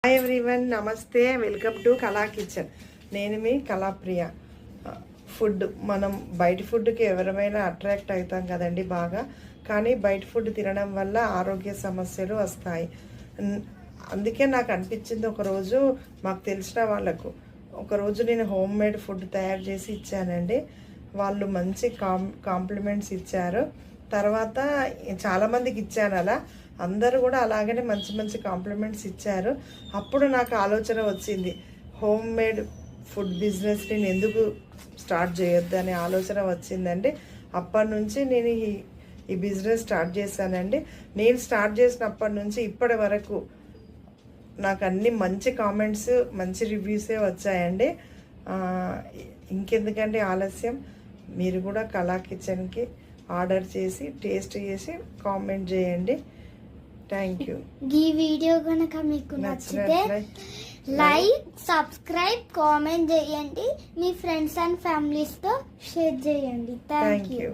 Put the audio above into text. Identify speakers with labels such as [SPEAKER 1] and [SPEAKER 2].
[SPEAKER 1] Hi everyone, నమస్తే. Welcome to కళా kitchen. నేను మీ కళాప్రియ. ఫుడ్, మనం బయట ఫుడ్కి ఎవరైనా అట్రాక్ట్ అవుతాం కదండి బాగా. కానీ బయట ఫుడ్ తినడం వల్ల ఆరోగ్య సమస్యలు వస్తాయి. అందుకే నాకు అనిపించింది, ఒకరోజు మాకు తెలిసిన వాళ్ళకు ఒకరోజు నేను హోమ్ మేడ్ ఫుడ్ తయారు చేసి ఇచ్చానండి. వాళ్ళు మంచి కాంప్లిమెంట్స్ ఇచ్చారు. తర్వాత చాలామందికి ఇచ్చాను. అలా అందరూ కూడా అలాగనే మంచి మంచి కాంప్లిమెంట్స్ ఇచ్చారు. అప్పుడు నాకు ఆలోచన వచ్చింది, హోమ్ మేడ్ ఫుడ్ బిజినెస్ నేను ఎందుకు స్టార్ట్ చేయొద్దు అనే ఆలోచన వచ్చిందండి. అప్పటి నుంచి నేను ఈ బిజినెస్ స్టార్ట్ చేశానండి. నేను స్టార్ట్ చేసినప్పటి నుంచి ఇప్పటి వరకు నాకు అన్ని మంచి కామెంట్స్, మంచి రివ్యూసే వచ్చాయండి. ఇంకెందుకంటే ఆలస్యం, మీరు కూడా కళా కిచెన్కి ఆర్డర్ చేసి టేస్ట్ చేసి కామెంట్ చేయండి. Thank you.
[SPEAKER 2] ఈ వీడియో కనుక మీకు నచ్చితే లైక్, సబ్స్క్రైబ్, కామెంట్ చేయండి. మీ ఫ్రెండ్స్ అండ్ ఫ్యామిలీస్తో షేర్ చేయండి. Thank you.